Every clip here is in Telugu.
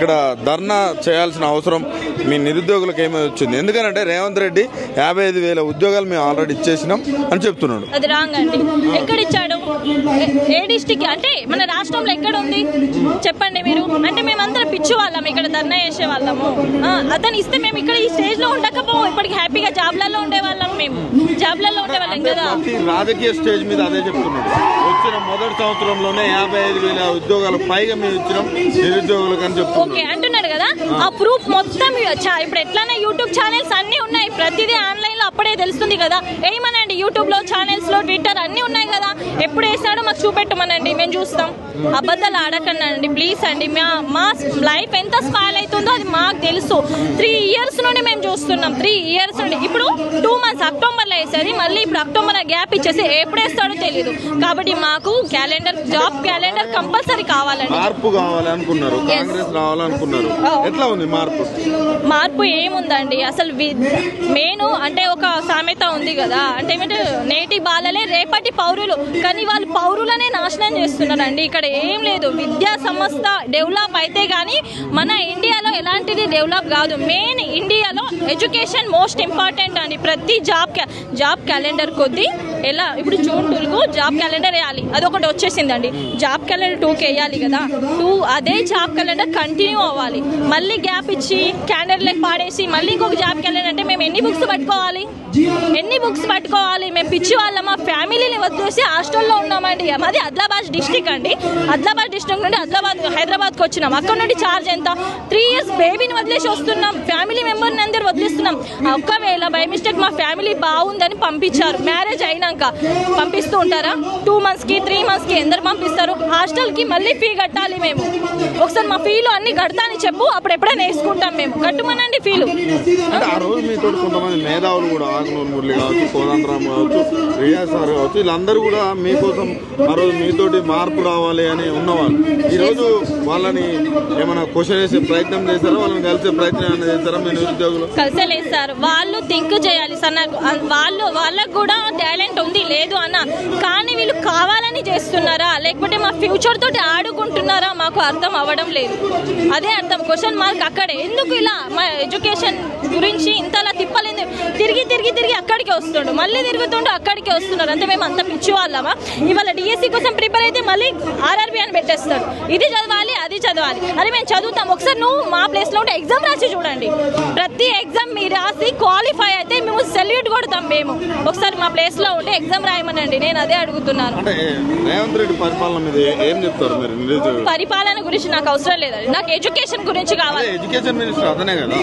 ఇక్కడ ధర్నా చేయాల్సిన అవసరం మీ నిరుద్యోగులకు ఏమీ వచ్చింది? ఎందుకంటే రేవంత్ రెడ్డి 55,000 ఉద్యోగాలు మేము ఆల్రెడీ ఇచ్చేసినాం అని చెప్తున్నాడు. అది రాంగ్ అండి. ఎక్కడ ఇచ్చాడు? ఏ డిస్టిక్ అంటే మన రాష్ట్రంలో ఎక్కడ ఉంది చెప్పండి మీరు? అంటే మేమందరం పిచ్చి వాళ్ళం, ఇక్కడ ధర్నా చేసే వాళ్ళము. అతను ఇస్తే మేము ఇక్కడ ఈ స్టేజ్ లో ఉండకపోము, ఇప్పటికి హ్యాపీగా జాబ్లలో ఉండేవాళ్ళం, మేము జాబ్లలో ఉండేవాళ్ళం కదా. రాజకీయ స్టేజ్ మీద అదే చెప్తున్నాడు. వచ్చిన మొదటి సంవత్సరంలోనే 55,000 ఉద్యోగాలు పైగా మేము ఇచ్చినాం నిరుద్యోగులకు అని చెప్తున్నాడు. ఓకే అంటున్నాడు కదా, ఆ ప్రూఫ్ మొత్తం ఇప్పుడు ఎట్లానే యూట్యూబ్ ఛానల్స్ అన్ని ఉన్నాయి, ప్రతిదీ ఆన్లైన్ లో అప్పుడే తెలుస్తుంది కదా. ఏమనండి యూట్యూబ్ లో, ఛానల్స్ లో, ట్విట్టర్ అన్ని ఉన్నాయి కదా. ఎప్పుడు వేసాడో మాకు చూపెట్టమనండి, మేము చూస్తాం. అబద్ధాలు ఆడకండి ప్లీజ్ అండి. మా లైఫ్ ఎంత స్పాయిల్ అవుతుందో అది మాకు తెలుసు. 3 years నుండి మేము చూస్తున్నాం, 3 years నుండి. ఇప్పుడు 2 months అక్టోబర్లో వేసేది, మళ్ళీ ఇప్పుడు అక్టోబర్ గ్యాప్ ఇచ్చేసి ఎప్పుడు వేస్తాడో తెలియదు. కాబట్టి మాకు క్యాలెండర్, జాబ్ క్యాలెండర్ కంపల్సరీ కావాలండి. మార్పు కావాలనుకున్నారు, కాంగ్రెస్ రావాలనుకున్నారు. ఎట్లా ఉంది మార్పు? మార్పు ఏముందండి అసలు? మెయిన్ అంటే ఒక సామెత ఉంది కదా, అంటే ఏమంటే నేటి బాలలే రేపటి పౌరులు, కానీ వాళ్ళు పౌరులనే నాశనం చేస్తున్నారండి. ఇక్కడ ఏం లేదు. విద్యా సంస్థ డెవలప్ అయితే గానీ మన ఇండియాలో ఎలాంటిది డెవలప్ కాదు. మెయిన్ ఇండియాలో ఎడ్యుకేషన్ మోస్ట్ ఇంపార్టెంట్ అండి. ప్రతి జాబ్ క్యాలెండర్ కొద్ది ఎలా ఇప్పుడు June 2కు జాబ్ క్యాలెండర్ వేయాలి, అదొకటి వచ్చేసిందండి. జాబ్ క్యాలెండర్ 2కి వేయాలి కదా, అదే జాబ్ క్యాలెండర్ కంటిన్యూ అవ్వాలి. మళ్ళీ గ్యాప్ ఇచ్చి క్యాలెండర్లకు పాడేసి మళ్ళీ ఇంకొక జాబ్ క్యాలెండర్ అంటే మేము ఎన్ని బుక్స్ పట్టుకోవాలి? మేము పిచ్చి వాళ్ళమా? ఫ్యామిలీని వదిలేసి హాస్టల్లో ఉన్నామండి. మాది ఆదిలాబాద్ డిస్టిక్ అండి. ఆదిలాబాద్ డిస్టిక్ నుండి హైదరాబాద్కి వచ్చినాం. అక్కడ నుండి ఛార్జ్ ఎంత? 3 years బేబీని వదిలేసి వస్తున్నాం, ఫ్యామిలీ మెంబర్ని అందరు వదిలేస్తున్నాం. ఒక్కవేళ బై మిస్టేక్ మా ఫ్యామిలీ బాగుందని పంపించారు, మ్యారేజ్ అయినాక పంపిస్తూ ఉంటారా? 2 monthsకి 3 monthsకి ఎందరు పంపిస్తారు? హాస్టల్కి మళ్ళీ ఫీ కట్టాలి మేము. ఒకసారి మా ఫీలు అన్ని కడతా అని చెప్పు, అప్పుడు ఎప్పుడైనా వేసుకుంటాం మేము. కట్టుమనండి ఫీలు. ఆ రోజు మీతో కొంతమంది మేధావులు కూడా, ఆగ్నూర్ మురళి కావచ్చు, కోదండరామ్ కావచ్చు, రియా సార్ కావచ్చు, వీళ్ళందరూ కూడా మీకోసం ఆ రోజు మీతోటి మార్పు రావాలి అని ఉన్నవాళ్ళు. ఈరోజు వాళ్ళని ఏమైనా క్వశ్చన్ వేసే ప్రయత్నం చేస్తారా? వాళ్ళని కలిసే ప్రయత్నం ఏమైనా చేస్తారా? మీ నిరుద్యోగులు కలిసలేదు సార్. వాళ్ళు థింక్ చేయాలి సార్. వాళ్ళకు కూడా టాలెంట్ ఉంది, లేదు అన్న, కానీ వీళ్ళు కావాలని చేస్తున్నారా లేకపోతే మా ఫ్యూచర్ తోటి ఆడుకుంటున్నారా మాకు అర్థం అవ్వడం లేదు. అదే అర్థం, క్వశ్చన్ మార్క్ అక్కడే. ఎందుకు ఇలా మా ఎడ్యుకేషన్ గురించి ఇంతలా తిప్పలేదు? తిరిగి అక్కడికి వస్తుండు, మళ్ళీ తిరుగుతుండు అక్కడికి వస్తున్నారు. అంటే మేము అంత పిచ్చి వాళ్ళమా? ఇవాళ డిఎస్సి కోసం ప్రిపేర్ అయితే మళ్ళీ ఆర్ఆర్బి అని పెట్టేస్తాడు. ఇది చదవాలి, అది చదవాలి. అరే మేము చదువుతాం. ఒకసారి నువ్వు మా ప్లేస్ లో ఉంటే ఎగ్జామ్ రాసి చూడండి. ప్రతి ఎగ్జామ్ మీరు రాసి క్వాలిఫై అయితే మేము సెల్యూట్ కొడతాం. మేము ఒకసారి మా ప్లేస్ లో ఉంటే ఎగ్జామ్ రాయమనండి. నేను అదే అడుగుతున్నాను. రేవంత్ రెడ్డి పరిపాలన మీద ఏం చెప్తారు మీరు? పరిపాలన గురించి నాకు అవసరం లేదండి, నాకు ఎడ్యుకేషన్ గురించి కావాలి. ఎడ్యుకేషన్ మినిస్టర్ అతనే కదా.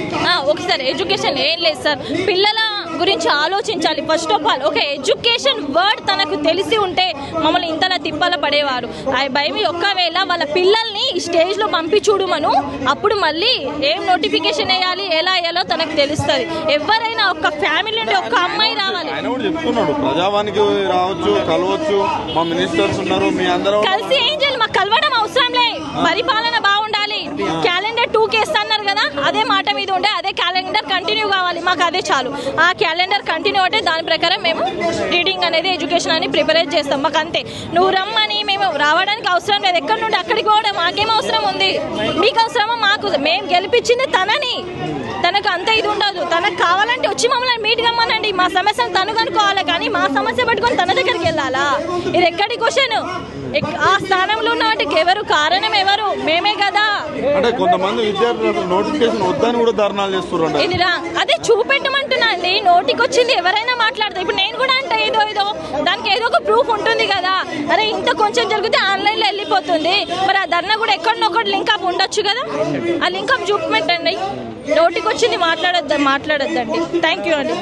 ఒకసారి ఎడ్యుకేషన్ ఏం లేదు సార్, పిల్లల గురించి ఆలోచించాలి ఫస్ట్ ఆఫ్ ఆల్. ఒక ఎడ్యుకేషన్ వర్డ్ తనకు తెలిసి ఉంటే మమ్మల్ని ఇంతలా తిప్పల పడేవారు. భయమి ఒక్కవేళ వాళ్ళ పిల్లల్ని ఈ స్టేజ్ లో పంపి చూడమను, అప్పుడు మళ్ళీ ఏం నోటిఫికేషన్ వేయాలి, ఎలా వేయాలో తనకు తెలుస్తుంది. ఎవరైనా ఒక ఫ్యామిలీ నుండి ఒక అమ్మాయి రావాలి. చెప్తున్నాడు ప్రజావానికి రావచ్చు, కలవచ్చు, మా మినిస్టర్స్ ఉన్నారు, మీ అందరూ కలిసి ఏం చేయాలి? మాకు కలవడం అవసరం లే, పరిపాలన బాగుండాలి. క్యాలెండర్ 2కి వేస్తున్నారు కదా, అదే మాట మీద ఉండే అదే క్యాలెండర్ కంటిన్యూ కావాలి. మాకు అదే చాలు. ఆ క్యాలెండర్ కంటిన్యూ అంటే దాని ప్రకారం మేము రీడింగ్ అనేది, ఎడ్యుకేషన్ అని ప్రిపేర్ చేస్తాం. మాకు అంతే. నువ్వు రమ్మని మేము రావడానికి అవసరం లేదు. ఎక్కడి నుండి అక్కడికి పోవడం మాకేం అవసరం ఉంది? మీకు అవసరమా? మాకు మేము గెలిపించింది తనని, తనకు అంత ఇది ఉండదు. తనకు కావాలంటే వచ్చి మమ్మల్ని మీట్ కమ్మనండి. మా సమస్యను తను కనుక్కోవాలి, కానీ మా సమస్య పట్టుకొని తన దగ్గరికి వెళ్ళాలా? ఇది ఎక్కడి క్వశ్చన్? ఆ స్థానంలో ఉన్న వాటికి ఎవరు కారణం? ఎవరు? మేమే కదా. అంటే కొంతమంది విద్యార్థులు నోటిఫికేషన్ వద్దని కూడా ధర్నాలు చేస్తున్నారు. ఇదిరా అదే చూపెట్టమంటున్నా అండి. నోటికి వచ్చింది ఎవరైనా మాట్లాడతారు. ఇప్పుడు నేను కూడా అంటే ఏదో దానికి ఏదో ఒక ప్రూఫ్ ఉంటుంది కదా. అరే ఇంత కొంచెం జరిగితే ఆన్లైన్ లో వెళ్ళిపోతుంది, మరి ఆ ధర్నా కూడా ఎక్కడొక్కటి లింక్ అప్ ఉండొచ్చు కదా. ఆ లింక్ అప్ చూపెట్టండి. నోటికి వచ్చింది మాట్లాడొద్దండి. థ్యాంక్ యూ అండి.